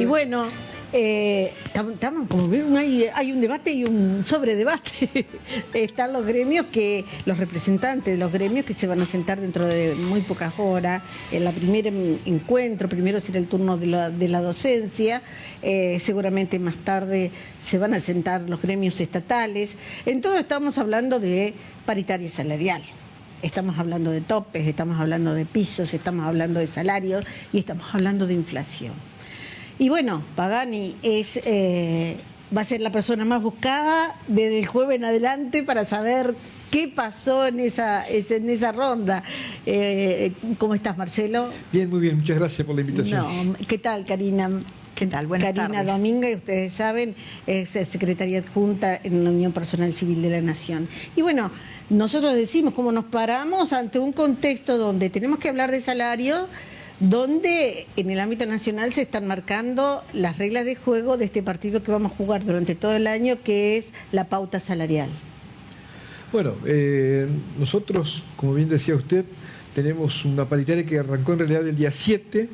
Y bueno, estamos como hay un debate y un sobredebate. Están los gremios los representantes de los gremios que se van a sentar dentro de muy pocas horas. En la primera encuentro, primero será el turno de la docencia, seguramente más tarde se van a sentar los gremios estatales. En todo estamos hablando de paritaria salarial. Estamos hablando de topes, estamos hablando de pisos, estamos hablando de salarios y estamos hablando de inflación. Y bueno, Pagani va a ser la persona más buscada desde el jueves en adelante para saber qué pasó en esa ronda. ¿Cómo estás, Marcelo? Bien, muy bien, muchas gracias por la invitación. No, ¿qué tal, Karina? ¿Qué tal? Buenas tardes. Karina Domínguez, ustedes saben, es secretaria adjunta en la Unión Personal Civil de la Nación. Y bueno, nosotros decimos cómo nos paramos ante un contexto donde tenemos que hablar de salario, donde en el ámbito nacional se están marcando las reglas de juego de este partido que vamos a jugar durante todo el año, que es la pauta salarial. Bueno, nosotros, como bien decía usted, tenemos una paritaria que arrancó en realidad el día 7,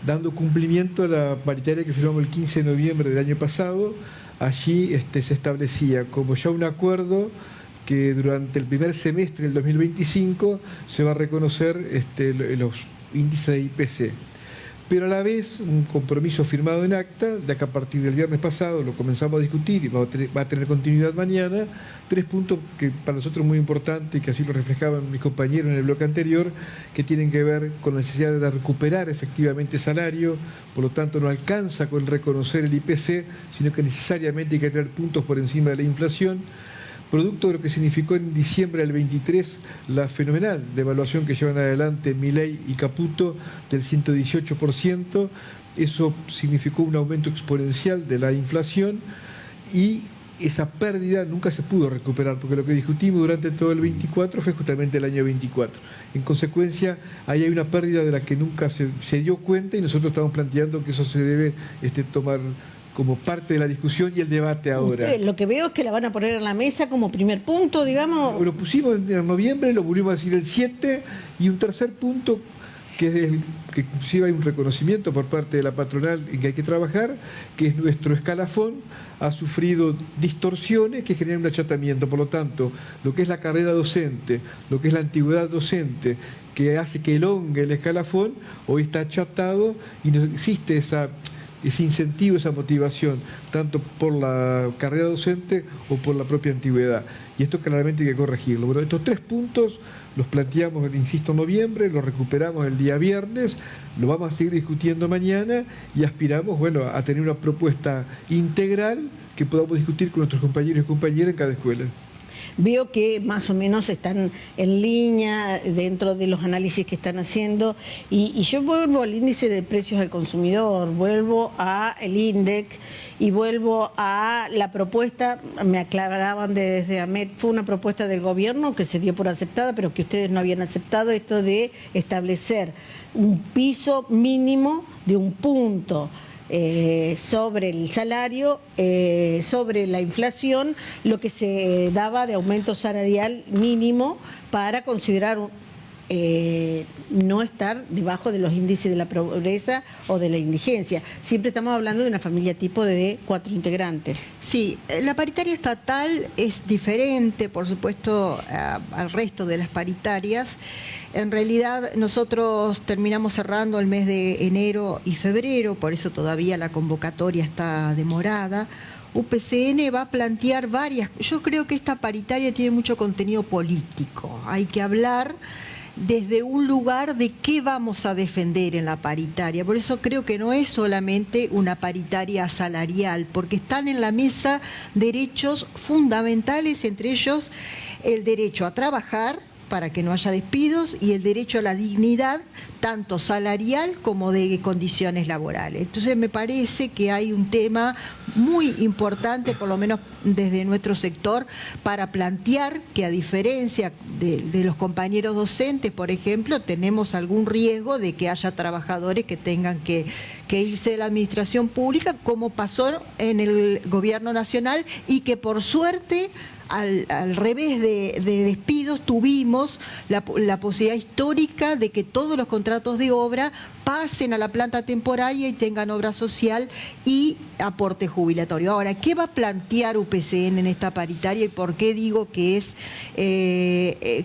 dando cumplimiento a la paritaria que firmamos el 15 de noviembre del año pasado. Allí se establecía como ya un acuerdo que durante el primer semestre del 2025 se va a reconocer los índices de IPC. Pero a la vez un compromiso firmado en acta, de acá a partir del viernes pasado lo comenzamos a discutir y va a tener continuidad mañana, 3 puntos que para nosotros es muy importantes y que así lo reflejaban mis compañeros en el bloque anterior, que tienen que ver con la necesidad de recuperar efectivamente salario, por lo tanto no alcanza con reconocer el IPC, sino que necesariamente hay que tener puntos por encima de la inflación, producto de lo que significó en diciembre del 23 la fenomenal devaluación que llevan adelante Milei y Caputo del 118%. Eso significó un aumento exponencial de la inflación y esa pérdida nunca se pudo recuperar, porque lo que discutimos durante todo el 24 fue justamente el año 24. En consecuencia, ahí hay una pérdida de la que nunca se dio cuenta y nosotros estamos planteando que eso se debe tomar como parte de la discusión y el debate ahora. Lo que veo es que la van a poner en la mesa como primer punto, digamos. Lo pusimos en noviembre, lo volvimos a decir el 7, y un tercer punto, que inclusive hay un reconocimiento por parte de la patronal en que hay que trabajar, que es nuestro escalafón, ha sufrido distorsiones que generan un achatamiento. Por lo tanto, lo que es la carrera docente, lo que es la antigüedad docente, que hace que elongue el escalafón, hoy está achatado y no existe ese incentivo, esa motivación, tanto por la carrera docente o por la propia antigüedad. Y esto claramente hay que corregirlo. Bueno, estos 3 puntos los planteamos, insisto, en noviembre, los recuperamos el día viernes, lo vamos a seguir discutiendo mañana y aspiramos, bueno, a tener una propuesta integral que podamos discutir con nuestros compañeros y compañeras en cada escuela. Veo que más o menos están en línea dentro de los análisis que están haciendo y yo vuelvo al índice de precios al consumidor, vuelvo al INDEC y vuelvo a la propuesta, me aclaraban desde AMET, fue una propuesta del gobierno que se dio por aceptada, pero que ustedes no habían aceptado, esto de establecer un piso mínimo de un punto sobre el salario, sobre la inflación, lo que se daba de aumento salarial mínimo para considerar no estar debajo de los índices de la pobreza o de la indigencia. Siempre estamos hablando de una familia tipo de 4 integrantes. Sí, la paritaria estatal es diferente, por supuesto, al resto de las paritarias. En realidad nosotros terminamos cerrando el mes de enero y febrero, por eso todavía la convocatoria está demorada. UPCN va a plantear yo creo que esta paritaria tiene mucho contenido político, hay que hablar desde un lugar de qué vamos a defender en la paritaria. Por eso creo que no es solamente una paritaria salarial, porque están en la mesa derechos fundamentales, entre ellos el derecho a trabajar para que no haya despidos y el derecho a la dignidad, tanto salarial como de condiciones laborales. Entonces me parece que hay un tema muy importante, por lo menos desde nuestro sector, para plantear que a diferencia de los compañeros docentes, por ejemplo, tenemos algún riesgo de que haya trabajadores que tengan que irse de la administración pública, como pasó en el gobierno nacional, y que por suerte al revés de despidos tuvimos la posibilidad histórica de que todos los contratos de obra pasen a la planta temporaria y tengan obra social y aporte jubilatorio. Ahora, ¿qué va a plantear UPCN en esta paritaria y por qué digo que es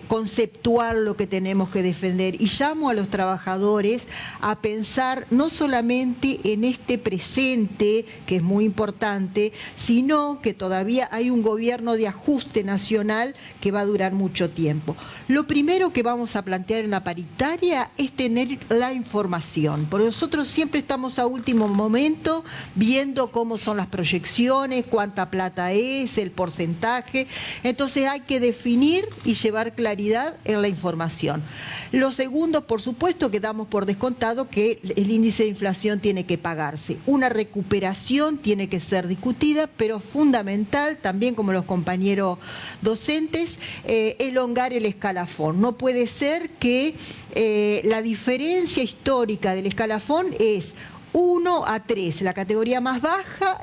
conceptual lo que tenemos que defender? Y llamo a los trabajadores a pensar no solamente en este presente, que es muy importante, sino que todavía hay un gobierno de ajuste nacional que va a durar mucho tiempo. Lo primero que vamos a plantear en la paritaria es tener la información, porque nosotros siempre estamos a último momento viendo cómo son las proyecciones, cuánta plata es, el porcentaje. Entonces hay que definir y llevar claridad en la información. Lo segundo, por supuesto, que damos por descontado que el índice de inflación tiene que pagarse. Una recuperación tiene que ser discutida, pero fundamental, también como los compañeros docentes, elongar el escalafón. No puede ser que la diferencia histórica del escalafón es 1 a 3, la categoría más baja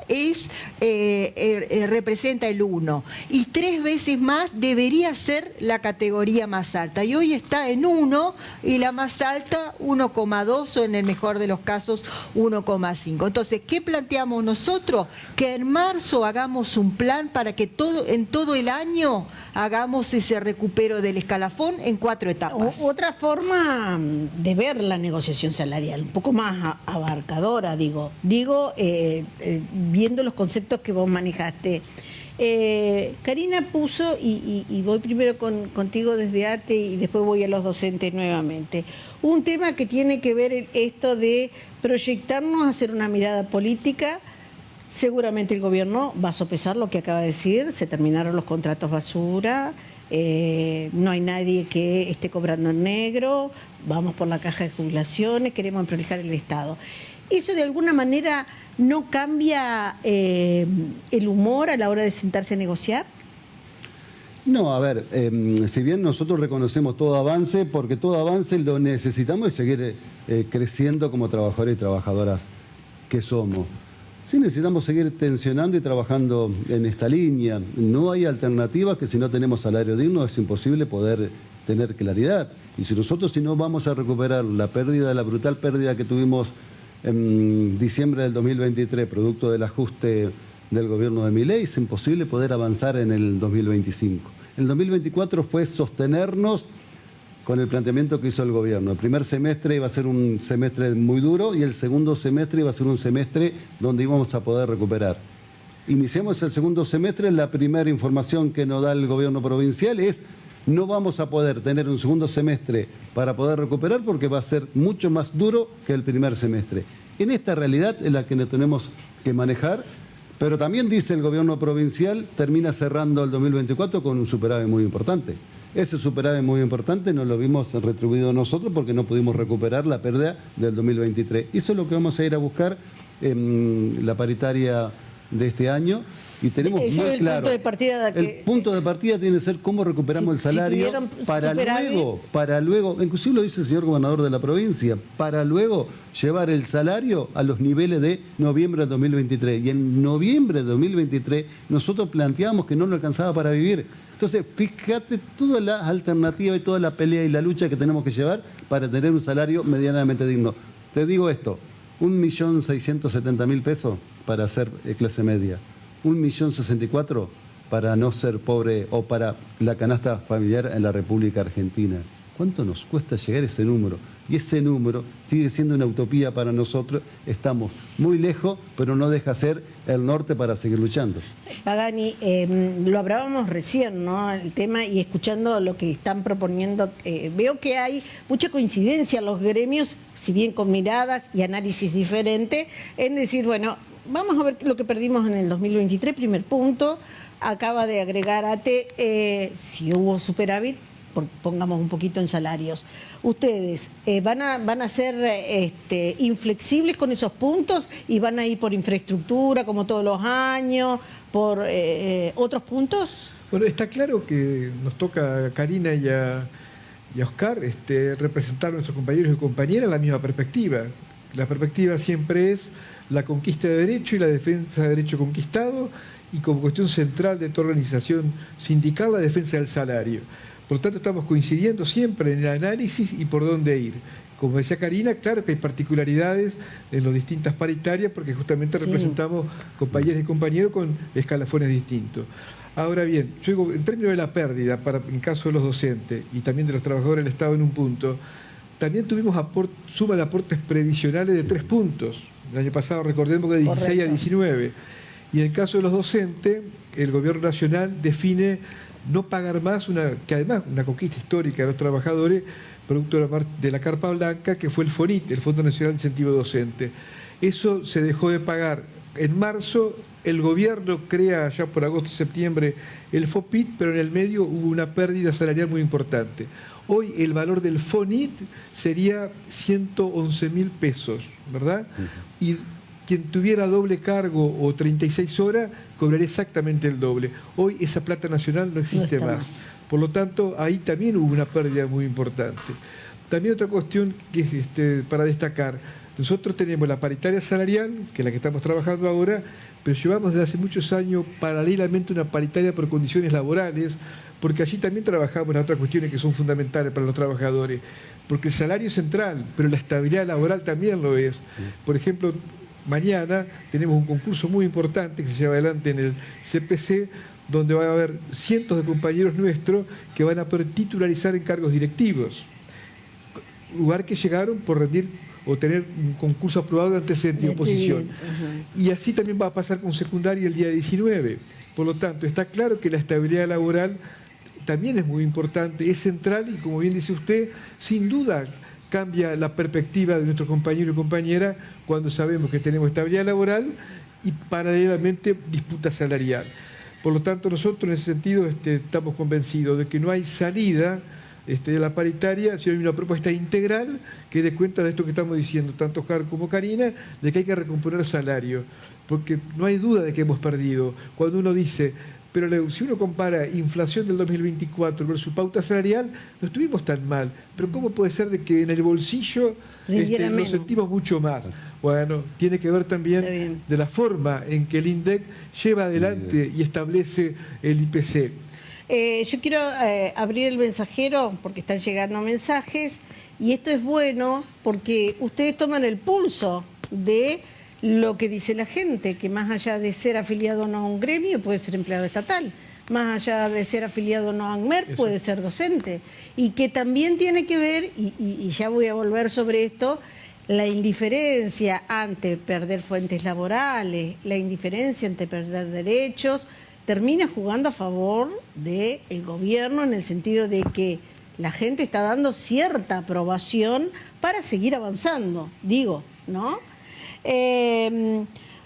representa el 1 y 3 veces más debería ser la categoría más alta y hoy está en 1 y la más alta 1,2 o en el mejor de los casos 1,5. Entonces, ¿qué planteamos nosotros? Que en marzo hagamos un plan para que en todo el año hagamos ese recupero del escalafón en 4 etapas. Otra forma de ver la negociación salarial, un poco más abarcadora, digo viendo los conceptos que vos manejaste. Karina puso, y voy primero contigo desde ATE y después voy a los docentes nuevamente, un tema que tiene que ver esto de proyectarnos a hacer una mirada política. Seguramente el gobierno va a sopesar lo que acaba de decir, se terminaron los contratos basura, no hay nadie que esté cobrando en negro, vamos por la caja de jubilaciones, queremos proteger el Estado. ¿Eso de alguna manera no cambia el humor a la hora de sentarse a negociar? No, a ver, si bien nosotros reconocemos todo avance, porque todo avance lo necesitamos es seguir creciendo como trabajadores y trabajadoras que somos. Sí necesitamos seguir tensionando y trabajando en esta línea. No hay alternativas que si no tenemos salario digno es imposible poder tener claridad. Y si no vamos a recuperar la brutal pérdida que tuvimos en diciembre del 2023, producto del ajuste del gobierno de Milei, es imposible poder avanzar en el 2025. El 2024 fue sostenernos con el planteamiento que hizo el gobierno. El primer semestre iba a ser un semestre muy duro y el segundo semestre iba a ser un semestre donde íbamos a poder recuperar. Iniciamos el segundo semestre, la primera información que nos da el gobierno provincial es: no vamos a poder tener un segundo semestre para poder recuperar porque va a ser mucho más duro que el primer semestre. En esta realidad es la que nos tenemos que manejar, pero también dice el gobierno provincial, termina cerrando el 2024 con un superávit muy importante. Ese superávit muy importante no lo vimos retribuido nosotros porque no pudimos recuperar la pérdida del 2023. Eso es lo que vamos a ir a buscar en la paritaria de este año. Y tenemos muy claro, el punto de partida tiene que ser cómo recuperamos el salario para luego, inclusive lo dice el señor gobernador de la provincia, para luego llevar el salario a los niveles de noviembre de 2023. Y en noviembre de 2023 nosotros planteamos que no lo alcanzaba para vivir. Entonces, fíjate todas las alternativas y toda la pelea y la lucha que tenemos que llevar para tener un salario medianamente digno. Te digo esto, 1.670.000 pesos para ser clase media. 1.064.000 para no ser pobre o para la canasta familiar en la República Argentina. ¿Cuánto nos cuesta llegar a ese número? Y ese número sigue siendo una utopía para nosotros. Estamos muy lejos, pero no deja ser el norte para seguir luchando. Pagani, lo hablábamos recién, ¿no? El tema, y escuchando lo que están proponiendo, veo que hay mucha coincidencia en los gremios, si bien con miradas y análisis diferentes, en decir, bueno, vamos a ver lo que perdimos en el 2023, primer punto. Acaba de agregar ATE, si hubo superávit, pongamos un poquito en salarios. ¿Ustedes van a ser inflexibles con esos puntos y van a ir por infraestructura como todos los años, por otros puntos? Bueno, está claro que nos toca a Karina y a Oscar representar a nuestros compañeros y compañeras la misma perspectiva. La perspectiva siempre es la conquista de derecho y la defensa de derecho conquistado, y como cuestión central de toda organización sindical la defensa del salario. Por lo tanto, estamos coincidiendo siempre en el análisis y por dónde ir. Como decía Karina, claro que hay particularidades en las distintas paritarias porque justamente representamos compañeros y compañeros con escalafones distintos. Ahora bien, yo digo, en términos de la pérdida, en caso de los docentes y también de los trabajadores del Estado en un punto, también tuvimos suma de aportes previsionales de 3 puntos. El año pasado, recordemos, de 16 a 19. Y en el caso de los docentes, el Gobierno Nacional define no pagar más, que además una conquista histórica de los trabajadores, producto de la Carpa Blanca, que fue el FONIT, el Fondo Nacional de Incentivo Docente. Eso se dejó de pagar en marzo. El gobierno crea ya por agosto-septiembre el FOPIT, pero en el medio hubo una pérdida salarial muy importante. Hoy el valor del FONIT sería 111.000 pesos, ¿verdad? Y quien tuviera doble cargo o 36 horas cobraría exactamente el doble. Hoy esa plata nacional no existe más. Por lo tanto, ahí también hubo una pérdida muy importante. También otra cuestión que es para destacar. Nosotros tenemos la paritaria salarial, que es la que estamos trabajando ahora, pero llevamos desde hace muchos años paralelamente una paritaria por condiciones laborales, porque allí también trabajamos las otras cuestiones que son fundamentales para los trabajadores, porque el salario es central, pero la estabilidad laboral también lo es. Por ejemplo, mañana tenemos un concurso muy importante que se lleva adelante en el CPC, donde va a haber cientos de compañeros nuestros que van a poder titularizar en cargos directivos, lugar que llegaron por rendir o tener un concurso aprobado de antecedente de oposición. Y así también va a pasar con secundaria el día 19. Por lo tanto, está claro que la estabilidad laboral también es muy importante, es central y, como bien dice usted, sin duda cambia la perspectiva de nuestros compañeros y compañeras cuando sabemos que tenemos estabilidad laboral y paralelamente disputa salarial. Por lo tanto, nosotros en ese sentido estamos convencidos de que no hay salida de la paritaria, sino hay una propuesta integral que dé cuenta de esto que estamos diciendo, tanto Oscar como Karina, de que hay que recomponer salario, porque no hay duda de que hemos perdido. Cuando uno dice, pero si uno compara inflación del 2024 versus pauta salarial, no estuvimos tan mal, pero ¿cómo puede ser de que en el bolsillo nos sentimos mucho más? Bueno, tiene que ver también de la forma en que el INDEC lleva adelante y establece el IPC. Yo quiero abrir el mensajero porque están llegando mensajes y esto es bueno porque ustedes toman el pulso de lo que dice la gente, que más allá de ser afiliado o no a un gremio puede ser empleado estatal, más allá de ser afiliado o no a ANMER puede ser docente, y que también tiene que ver, y ya voy a volver sobre esto, la indiferencia ante perder fuentes laborales, la indiferencia ante perder derechos, termina jugando a favor del gobierno en el sentido de que la gente está dando cierta aprobación para seguir avanzando, digo, ¿no?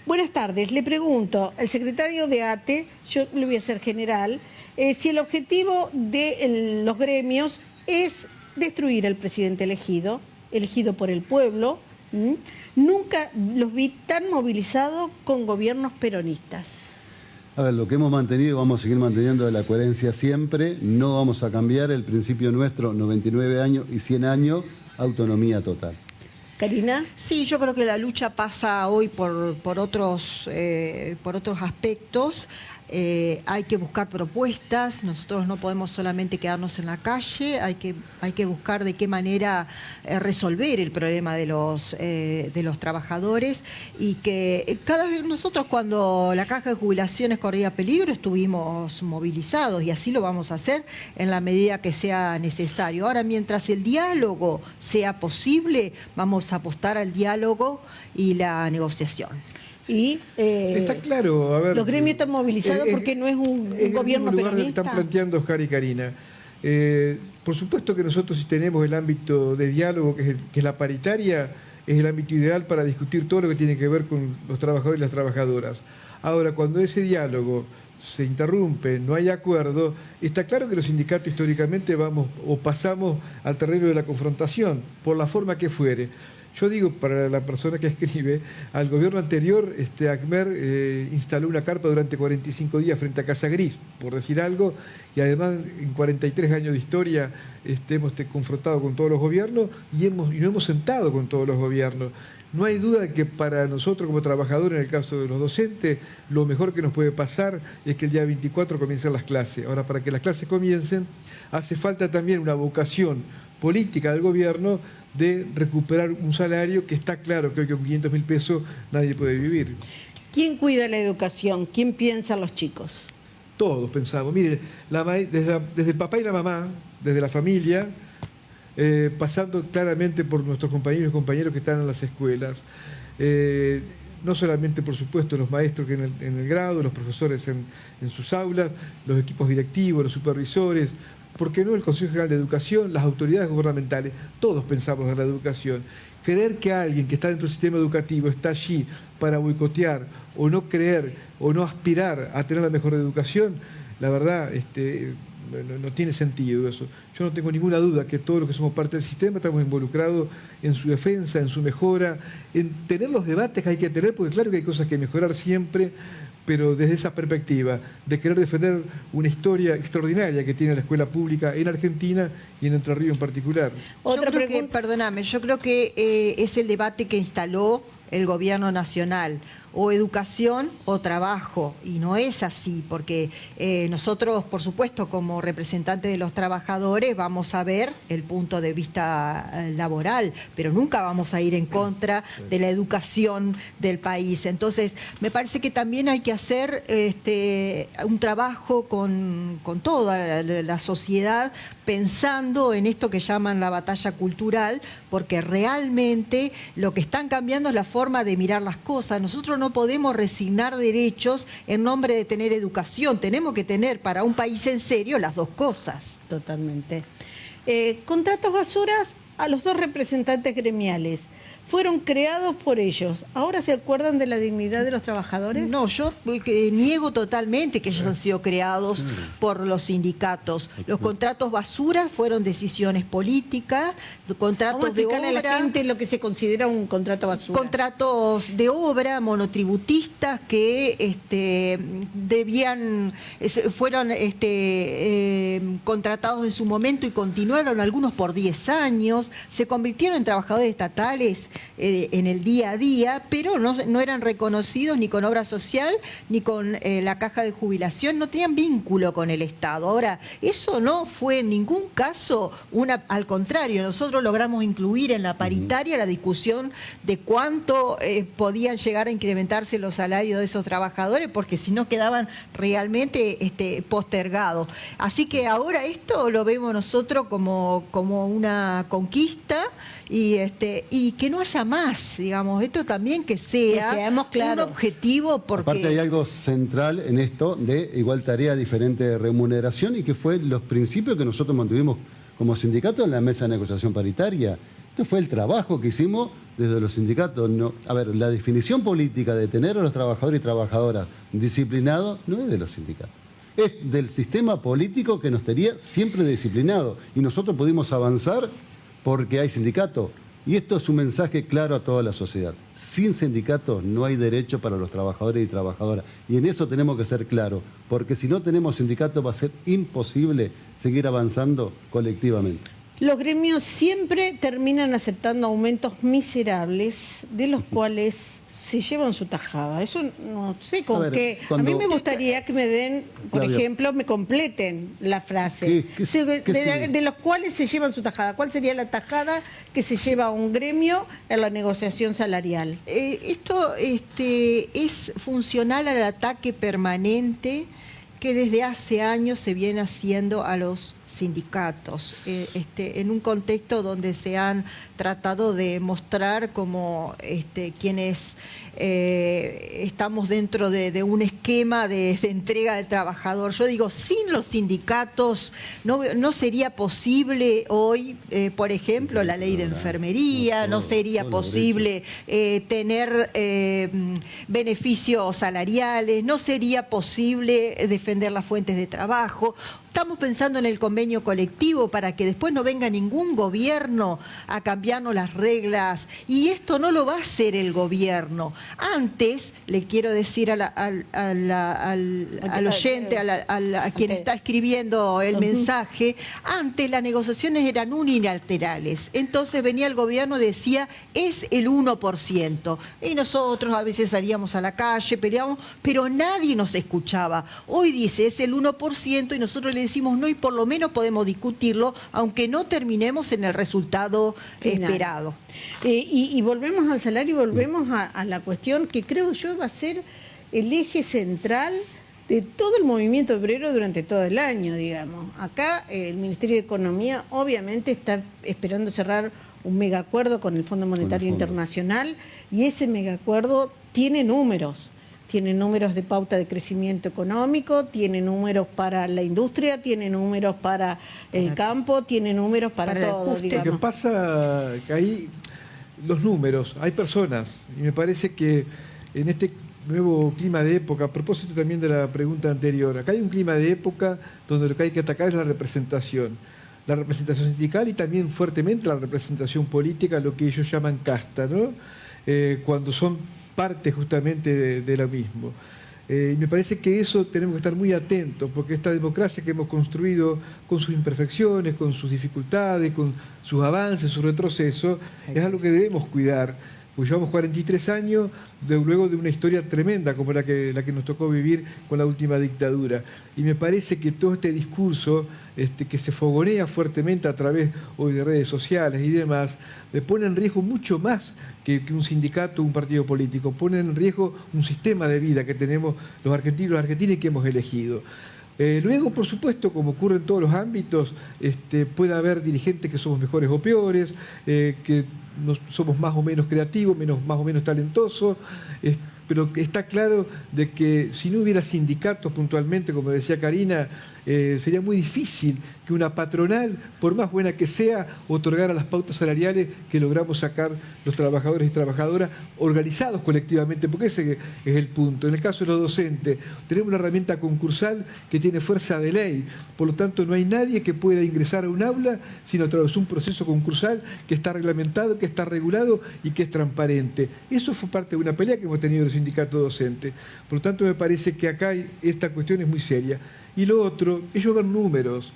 Buenas tardes, le pregunto, el secretario de ATE, yo le voy a hacer general, si el objetivo de los gremios es destruir al presidente elegido por el pueblo. Nunca los vi tan movilizados con gobiernos peronistas. A ver, lo que hemos mantenido y vamos a seguir manteniendo de la coherencia siempre, no vamos a cambiar el principio nuestro, 99 años y 100 años, autonomía total. Karina. Sí, yo creo que la lucha pasa hoy por otros aspectos. Hay que buscar propuestas, nosotros no podemos solamente quedarnos en la calle, hay que buscar de qué manera resolver el problema de los trabajadores, y que cada vez nosotros, cuando la caja de jubilaciones corría peligro, estuvimos movilizados, y así lo vamos a hacer en la medida que sea necesario. Ahora, mientras el diálogo sea posible, vamos a apostar al diálogo y la negociación. Y está claro, a ver, los gremios están movilizados porque no es un gobierno peronista. Están planteando Oscar y Karina. Por supuesto que nosotros, si tenemos el ámbito de diálogo, que es la paritaria, es el ámbito ideal para discutir todo lo que tiene que ver con los trabajadores y las trabajadoras. Ahora, cuando ese diálogo se interrumpe, no hay acuerdo, está claro que los sindicatos históricamente pasamos al terreno de la confrontación, por la forma que fuere. Yo digo, para la persona que escribe, al gobierno anterior, ACMER instaló una carpa durante 45 días frente a Casa Gris, por decir algo, y además en 43 años de historia hemos confrontado con todos los gobiernos y no hemos sentado con todos los gobiernos. No hay duda de que para nosotros como trabajadores, en el caso de los docentes, lo mejor que nos puede pasar es que el día 24 comiencen las clases. Ahora, para que las clases comiencen, hace falta también una vocación política del gobierno de recuperar un salario que está claro que hoy con 500.000 pesos nadie puede vivir. ¿Quién cuida la educación? ¿Quién piensa en los chicos? Todos pensamos, mire, desde el papá y la mamá, desde la familia, pasando claramente por nuestros compañeros y compañeros que están en las escuelas, no solamente, por supuesto, los maestros que en el grado, los profesores en sus aulas, los equipos directivos, los supervisores, ¿por qué no el Consejo General de Educación, las autoridades gubernamentales? Todos pensamos en la educación. Creer que alguien que está dentro del sistema educativo está allí para boicotear o no creer o no aspirar a tener la mejor educación, la verdad no tiene sentido eso. Yo no tengo ninguna duda que todos los que somos parte del sistema estamos involucrados en su defensa, en su mejora, en tener los debates que hay que tener, porque claro que hay cosas que mejorar siempre, pero desde esa perspectiva de querer defender una historia extraordinaria que tiene la escuela pública en Argentina y en Entre Ríos en particular. Otra pregunta. Perdóname, yo creo que es el debate que instaló el gobierno nacional, o educación o trabajo, y no es así, porque nosotros, por supuesto, como representantes de los trabajadores, vamos a ver el punto de vista laboral, pero nunca vamos a ir en contra de la educación del país. Entonces, me parece que también hay que hacer un trabajo con toda la sociedad, pensando en esto que llaman la batalla cultural, porque realmente lo que están cambiando es la forma de mirar las cosas. Nosotros no podemos resignar derechos en nombre de tener educación. Tenemos que tener para un país en serio las dos cosas. Totalmente. Contratos basuras a los dos representantes gremiales. Fueron creados por ellos. ¿Ahora se acuerdan de la dignidad de los trabajadores? No, yo niego totalmente que ellos han sido creados por los sindicatos. Los contratos basura fueron decisiones políticas, contratos de obra... a la gente lo que se considera un contrato basura. Contratos de obra monotributistas que fueron contratados en su momento y continuaron algunos por 10 años, se convirtieron en trabajadores estatales en el día a día, pero no eran reconocidos ni con obra social ni con la caja de jubilación, no tenían vínculo con el Estado. Ahora, eso no fue en ningún caso al contrario, nosotros logramos incluir en la paritaria la discusión de cuánto podían llegar a incrementarse los salarios de esos trabajadores, porque si no quedaban realmente postergados. Así que ahora esto lo vemos nosotros como una conquista, y que no haya más, digamos, esto también que seamos un objetivo, porque... Aparte hay algo central en esto de igual tarea, diferente remuneración, y que fue los principios que nosotros mantuvimos como sindicato en la mesa de negociación paritaria. Esto fue el trabajo que hicimos desde los sindicatos. A ver, la definición política de tener a los trabajadores y trabajadoras disciplinados no es de los sindicatos. Es del sistema político que nos tenía siempre disciplinado. Y nosotros pudimos avanzar porque hay sindicatos. Y esto es un mensaje claro a toda la sociedad. Sin sindicatos no hay derecho para los trabajadores y trabajadoras. Y en eso tenemos que ser claros, porque si no tenemos sindicatos va a ser imposible seguir avanzando colectivamente. Los gremios siempre terminan aceptando aumentos miserables, de los cuales se llevan su tajada. Eso no sé con qué. A mí me gustaría que me den, por ejemplo, me completen la frase. De los cuales se llevan su tajada. ¿Cuál sería la tajada que se lleva un gremio en la negociación salarial? Esto es funcional al ataque permanente que desde hace años se viene haciendo a los sindicatos, en un contexto donde se han tratado de mostrar como quienes estamos dentro de un esquema de entrega del trabajador. Yo digo, sin los sindicatos no sería posible hoy, por ejemplo, la ley de enfermería, no sería posible tener beneficios salariales, no sería posible defender las fuentes de trabajo. Estamos pensando en el convenio colectivo para que después no venga ningún gobierno a cambiarnos las reglas, y esto no lo va a hacer el gobierno. Antes, le quiero decir al oyente, a quien está escribiendo el mensaje, antes las negociaciones eran unilaterales. Entonces venía el gobierno y decía, es el 1%. Y nosotros a veces salíamos a la calle, peleábamos, pero nadie nos escuchaba. Hoy dice, es el 1% y nosotros le decimos, no, y por lo menos podemos discutirlo, aunque no terminemos en el resultado esperado. Y volvemos al salario y volvemos a la cuestión que creo yo va a ser el eje central de todo el movimiento obrero durante todo el año, digamos. Acá el Ministerio de Economía obviamente está esperando cerrar un megacuerdo con el Fondo Monetario Internacional, y ese megacuerdo tiene números. Tiene números de pauta de crecimiento económico, tiene números para la industria, tiene números para el campo, tiene números para todo, digamos. Lo que pasa que ahí, los números, hay personas, y me parece que en este nuevo clima de época, a propósito también de la pregunta anterior, acá hay un clima de época donde lo que hay que atacar es la representación sindical y también fuertemente la representación política, lo que ellos llaman casta, ¿no? Cuando son parte justamente de lo mismo. Me parece que eso tenemos que estar muy atentos, porque esta democracia que hemos construido con sus imperfecciones, con sus dificultades, con sus avances, sus retrocesos, es algo que debemos cuidar. Pues llevamos 43 años luego de una historia tremenda como la que nos tocó vivir con la última dictadura. Y me parece que todo este discurso que se fogonea fuertemente a través hoy de redes sociales y demás, le pone en riesgo mucho más que un sindicato o un partido político, pone en riesgo un sistema de vida que tenemos los argentinos y las argentinas y que hemos elegido. Luego, por supuesto, como ocurre en todos los ámbitos, puede haber dirigentes que somos mejores o peores, que somos más o menos creativos, más o menos talentosos, pero está claro de que si no hubiera sindicatos puntualmente, como decía Karina, sería muy difícil que una patronal, por más buena que sea, otorgara las pautas salariales que logramos sacar los trabajadores y trabajadoras organizados colectivamente, porque ese es el punto. En el caso de los docentes, tenemos una herramienta concursal que tiene fuerza de ley, por lo tanto no hay nadie que pueda ingresar a un aula sino a través de un proceso concursal que está reglamentado, que está regulado y que es transparente. Eso fue parte de una pelea que hemos tenido el sindicato docente. Por lo tanto, me parece que acá esta cuestión es muy seria. Y lo otro, ellos ven números.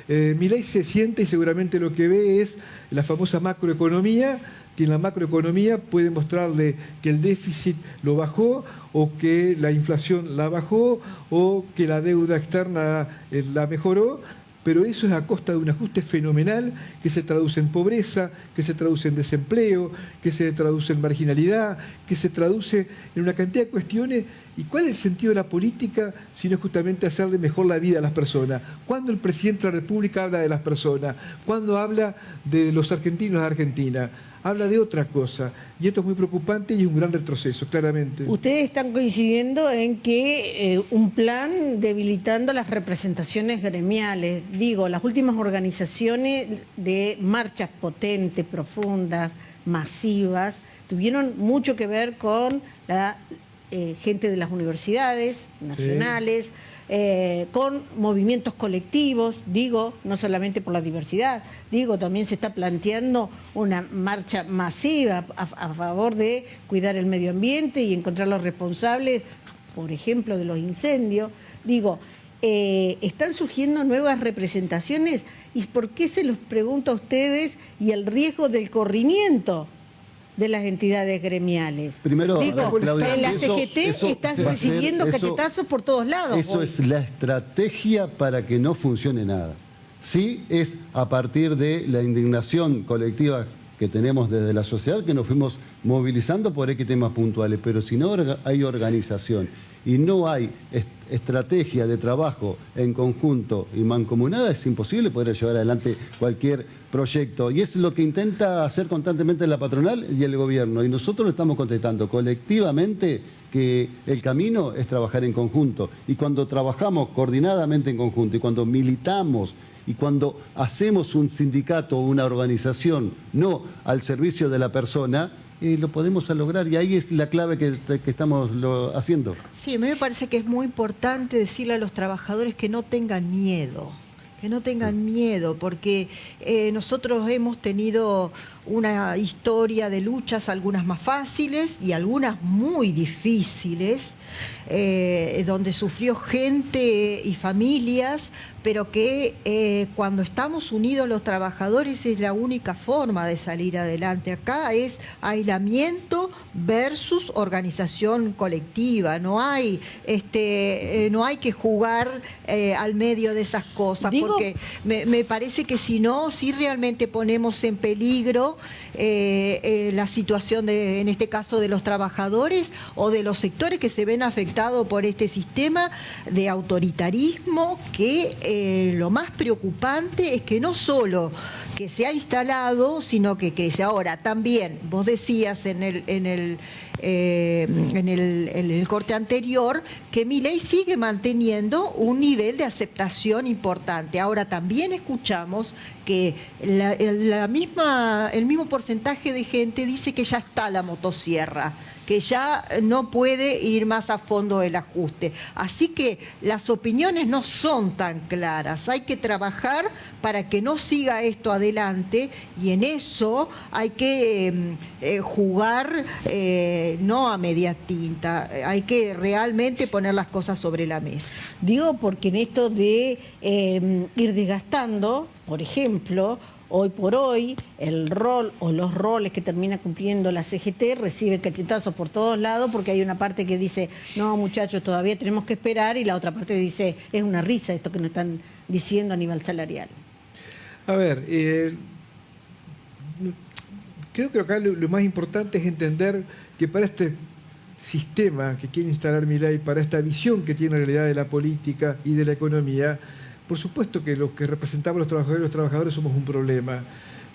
Milei se siente y seguramente lo que ve es la famosa macroeconomía, que en la macroeconomía puede mostrarle que el déficit lo bajó, o que la inflación la bajó, o que la deuda externa la mejoró, pero eso es a costa de un ajuste fenomenal que se traduce en pobreza, que se traduce en desempleo, que se traduce en marginalidad, que se traduce en una cantidad de cuestiones. ¿Y cuál es el sentido de la política si no es justamente hacerle mejor la vida a las personas? ¿Cuándo el presidente de la República habla de las personas? ¿Cuándo habla de los argentinos de Argentina? Habla de otra cosa. Y esto es muy preocupante y es un gran retroceso, claramente. Ustedes están coincidiendo en que un plan debilitando las representaciones gremiales. Digo, las últimas organizaciones de marchas potentes, profundas, masivas, tuvieron mucho que ver con la gente de las universidades nacionales, con movimientos colectivos, digo, no solamente por la diversidad, digo, también se está planteando una marcha masiva a favor de cuidar el medio ambiente y encontrar los responsables, por ejemplo, de los incendios. Digo, están surgiendo nuevas representaciones, y ¿por qué se los pregunto a ustedes? Y el riesgo del corrimiento de las entidades gremiales. Primero, digo, Claudia, la CGT está recibiendo cachetazos por todos lados. Eso hoy. es la estrategia para que no funcione nada. Sí, es a partir de la indignación colectiva que tenemos desde la sociedad que nos fuimos movilizando por X temas puntuales, pero si no hay organización y no hay estrategia de trabajo en conjunto y mancomunada, es imposible poder llevar adelante cualquier proyecto. Y es lo que intenta hacer constantemente la patronal y el gobierno. Y nosotros lo estamos contestando colectivamente que el camino es trabajar en conjunto. Y cuando trabajamos coordinadamente en conjunto y cuando militamos y cuando hacemos un sindicato o una organización no al servicio de la persona, lo podemos lograr, y ahí es la clave que estamos haciendo. Sí, a mí me parece que es muy importante decirle a los trabajadores que no tengan miedo, que no tengan miedo, porque nosotros hemos tenido una historia de luchas, algunas más fáciles y algunas muy difíciles, donde sufrió gente y familias, pero que cuando estamos unidos los trabajadores es la única forma de salir adelante. Acá es aislamiento versus organización colectiva, no hay que jugar al medio de esas cosas, porque me parece que si no, sí realmente ponemos en peligro la situación en este caso de los trabajadores o de los sectores que se ven afectados por este sistema de autoritarismo que lo más preocupante es que no solo que se ha instalado, sino que crece. Ahora, también, vos decías en el corte anterior que Milei sigue manteniendo un nivel de aceptación importante. Ahora, también escuchamos que el mismo porcentaje de gente dice que ya está la motosierra, que ya no puede ir más a fondo el ajuste. Así que las opiniones no son tan claras. Hay que trabajar para que no siga esto adelante y en eso hay que jugar no a media tinta. Hay que realmente poner las cosas sobre la mesa. Digo porque en esto de ir desgastando, por ejemplo, hoy por hoy, el rol o los roles que termina cumpliendo la CGT recibe cachetazos por todos lados porque hay una parte que dice, no muchachos, todavía tenemos que esperar, y la otra parte dice, es una risa esto que nos están diciendo a nivel salarial. A ver, creo que acá lo más importante es entender que para este sistema que quiere instalar Milei, para esta visión que tiene en realidad de la política y de la economía, por supuesto que los que representamos los trabajadores y los trabajadores somos un problema,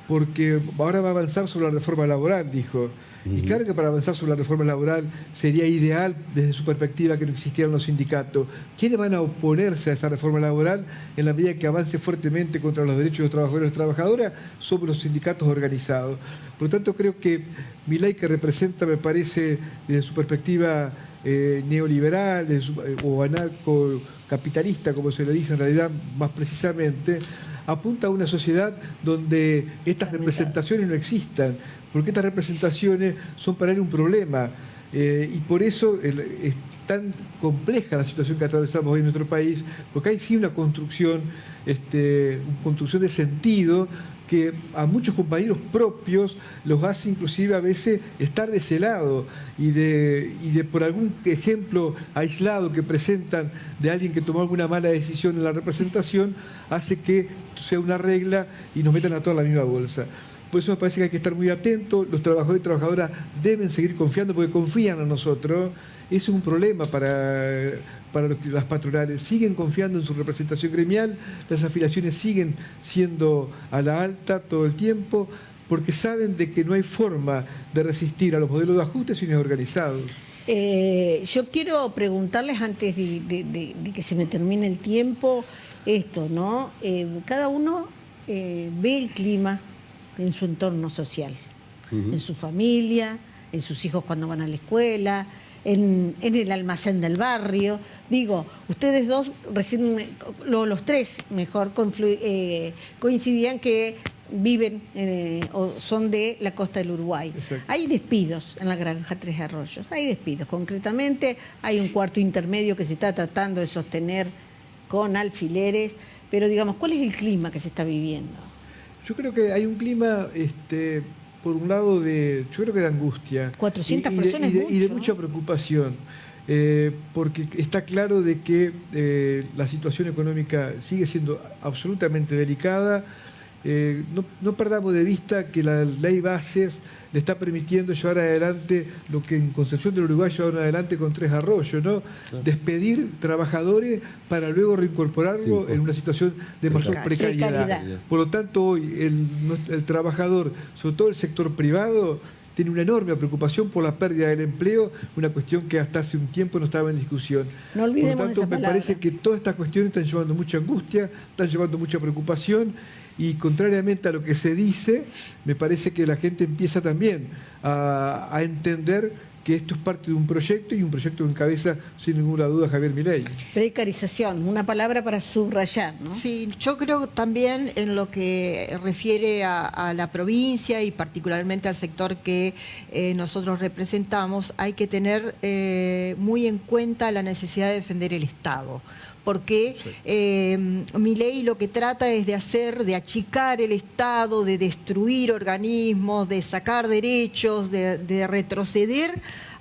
porque ahora va a avanzar sobre la reforma laboral, dijo. Y claro que para avanzar sobre la reforma laboral sería ideal, desde su perspectiva, que no existieran los sindicatos. ¿Quiénes van a oponerse a esa reforma laboral en la medida que avance fuertemente contra los derechos de los trabajadores y las trabajadoras? Somos los sindicatos organizados. Por lo tanto, creo que Milei, que representa, me parece, desde su perspectiva neoliberal o anarcocapitalista, como se le dice en realidad más precisamente, apunta a una sociedad donde estas representaciones no existan, porque estas representaciones son para él un problema, y por eso es tan compleja la situación que atravesamos hoy en nuestro país, porque hay sí una construcción de sentido que a muchos compañeros propios los hace inclusive a veces estar de ese lado y de por algún ejemplo aislado que presentan de alguien que tomó alguna mala decisión en la representación, hace que sea una regla y nos metan a toda la misma bolsa. Por eso me parece que hay que estar muy atentos, los trabajadores y trabajadoras deben seguir confiando porque confían en nosotros. Eso es un problema para las patronales. Siguen confiando en su representación gremial, las afiliaciones siguen siendo a la alta todo el tiempo, porque saben de que no hay forma de resistir a los modelos de ajuste si no es organizado. Yo quiero preguntarles antes de que se me termine el tiempo esto, ¿no? Cada uno ve el clima en su entorno social, en su familia, en sus hijos cuando van a la escuela, en el almacén del barrio. Digo, ustedes dos, recién los tres mejor coincidían que viven o son de la costa del Uruguay. Exacto. Hay despidos en la granja Tres Arroyos, hay despidos. Concretamente hay un cuarto intermedio que se está tratando de sostener con alfileres, pero digamos, ¿cuál es el clima que se está viviendo? Yo creo que hay un clima, por un lado, yo creo que de angustia. 400 personas y de mucho, mucha preocupación, porque está claro de que la situación económica sigue siendo absolutamente delicada. No perdamos de vista que la ley Bases le está permitiendo llevar adelante lo que en Concepción del Uruguay llevaron adelante con Tres Arroyos, ¿no? Claro. Despedir trabajadores para luego reincorporarlo en una situación de mayor precariedad. Por lo tanto, hoy el trabajador, sobre todo el sector privado, tiene una enorme preocupación por la pérdida del empleo, una cuestión que hasta hace un tiempo no estaba en discusión. No olvidemos por lo tanto, esa palabra. Me parece que todas estas cuestiones están llevando mucha angustia, están llevando mucha preocupación, y contrariamente a lo que se dice, me parece que la gente empieza también a entender que esto es parte de un proyecto y un proyecto que encabeza sin ninguna duda Javier Milei. Precarización, una palabra para subrayar, ¿no? Sí, yo creo también en lo que refiere a la provincia y particularmente al sector que nosotros representamos, hay que tener muy en cuenta la necesidad de defender el Estado. Porque Milei lo que trata es de achicar el Estado, de destruir organismos, de sacar derechos, de retroceder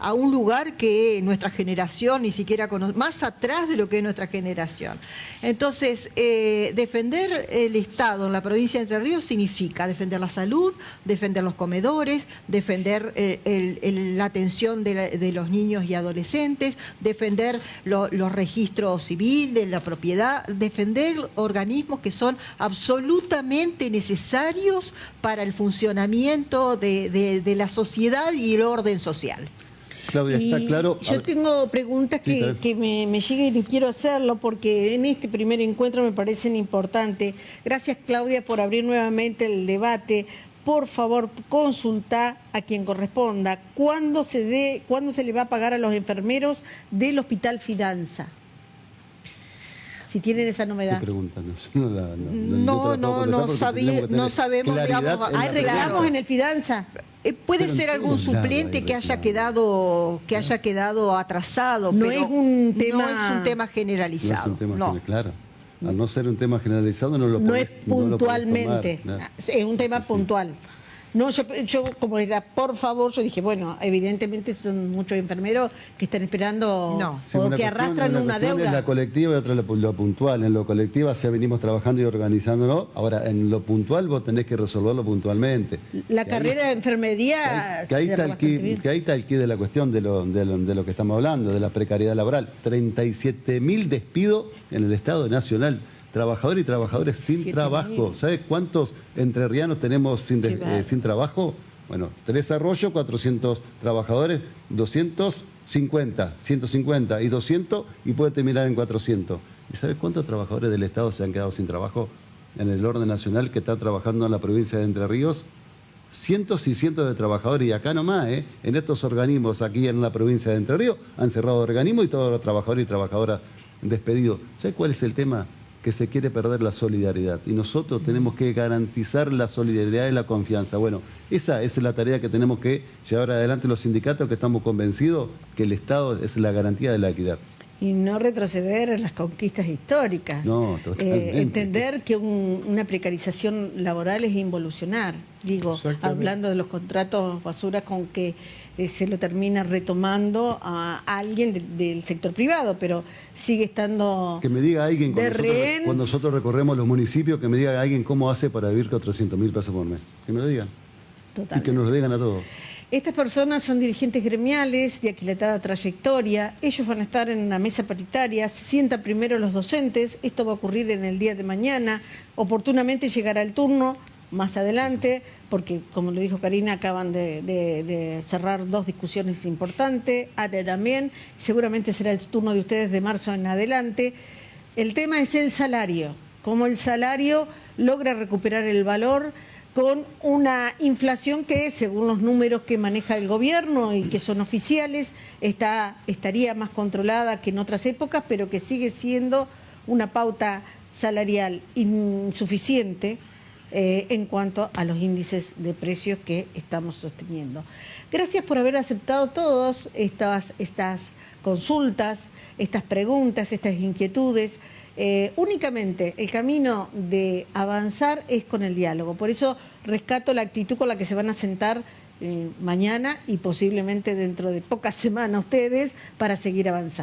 a un lugar que nuestra generación ni siquiera conoce, más atrás de lo que es nuestra generación. Entonces, defender el Estado en la provincia de Entre Ríos significa defender la salud, defender los comedores, defender la atención de los niños y adolescentes, defender los registros civiles, la propiedad, defender organismos que son absolutamente necesarios para el funcionamiento de la sociedad y el orden social. Claudia, está claro. Yo tengo preguntas que me lleguen y quiero hacerlo porque en este primer encuentro me parecen importantes. Gracias, Claudia, por abrir nuevamente el debate. Por favor, consulta a quien corresponda. ¿Cuándo se le va a pagar a los enfermeros del Hospital Fidanza? Si tienen esa novedad. ¿Qué pregunta? No sabemos, digamos, ¿hay reclamos en el Fidanza? Puede Pero en ser algún todos lados suplente hay que haya reclamos. quedado atrasado, No pero es un tema- no es un tema No es generalizado. un tema No. claro. Al no ser un tema generalizado, no lo No podés- es no lo podés puntualmente, tomar, claro. es un tema puntual. No, yo como era por favor, yo dije, bueno, evidentemente son muchos enfermeros que están esperando No. Sí, o una que cuestión- arrastran una cuestión es deuda. la colectiva y otra lo puntual. En lo colectivo ya venimos trabajando y organizándolo. Ahora, en lo puntual vos tenés que resolverlo puntualmente. La Que carrera de enfermería Que ahí cierra está el bastante quid, bien. que ahí está el quid de la cuestión de lo que estamos hablando, de la precariedad laboral. 37.000 despidos en el Estado Nacional. Trabajadores y trabajadores sin 7.000. trabajo. ¿Sabes cuántos entrerrianos tenemos sin bárbaro. trabajo? Bueno, 3 Arroyo, 400 trabajadores, 250, 150 y 200 y puede terminar en 400. ¿Y sabes cuántos trabajadores del Estado se han quedado sin trabajo en el orden nacional que está trabajando en la provincia de Entre Ríos? Cientos y cientos de trabajadores, y acá nomás, en estos organismos aquí en la provincia de Entre Ríos, han cerrado organismos y todos los trabajadores y trabajadoras despedidos. ¿Sabes cuál es el tema? Que se quiere perder la solidaridad. Y nosotros tenemos que garantizar la solidaridad y la confianza. Bueno, esa es la tarea que tenemos que llevar adelante los sindicatos, que estamos convencidos que el Estado es la garantía de la equidad. Y no retroceder en las conquistas históricas. No, totalmente. Entender que una precarización laboral es involucionar. Digo, Exactamente. hablando de los contratos basura con que se lo termina retomando a alguien del sector privado, pero sigue estando Que me diga alguien, de rehén. cuando nosotros recorremos los municipios, que me diga alguien cómo hace para vivir con 300.000 pesos por mes. Que me lo digan. Y que Totalmente. nos lo digan a todos. Estas personas son dirigentes gremiales de aquilatada trayectoria. Ellos van a estar en una mesa paritaria. Se sientan primero los docentes. Esto va a ocurrir en el día de mañana. Oportunamente llegará el turno más adelante, porque como lo dijo Karina, acaban de cerrar 2 discusiones importantes. ATE también. Seguramente será el turno de ustedes de marzo en adelante. El tema es el salario. Cómo el salario logra recuperar el valor con una inflación que, según los números que maneja el gobierno y que son oficiales, estaría más controlada que en otras épocas, pero que sigue siendo una pauta salarial insuficiente en cuanto a los índices de precios que estamos sosteniendo. Gracias por haber aceptado todas estas consultas, estas preguntas, estas inquietudes. Únicamente el camino de avanzar es con el diálogo. Por eso rescato la actitud con la que se van a sentar mañana y posiblemente dentro de pocas semanas ustedes para seguir avanzando.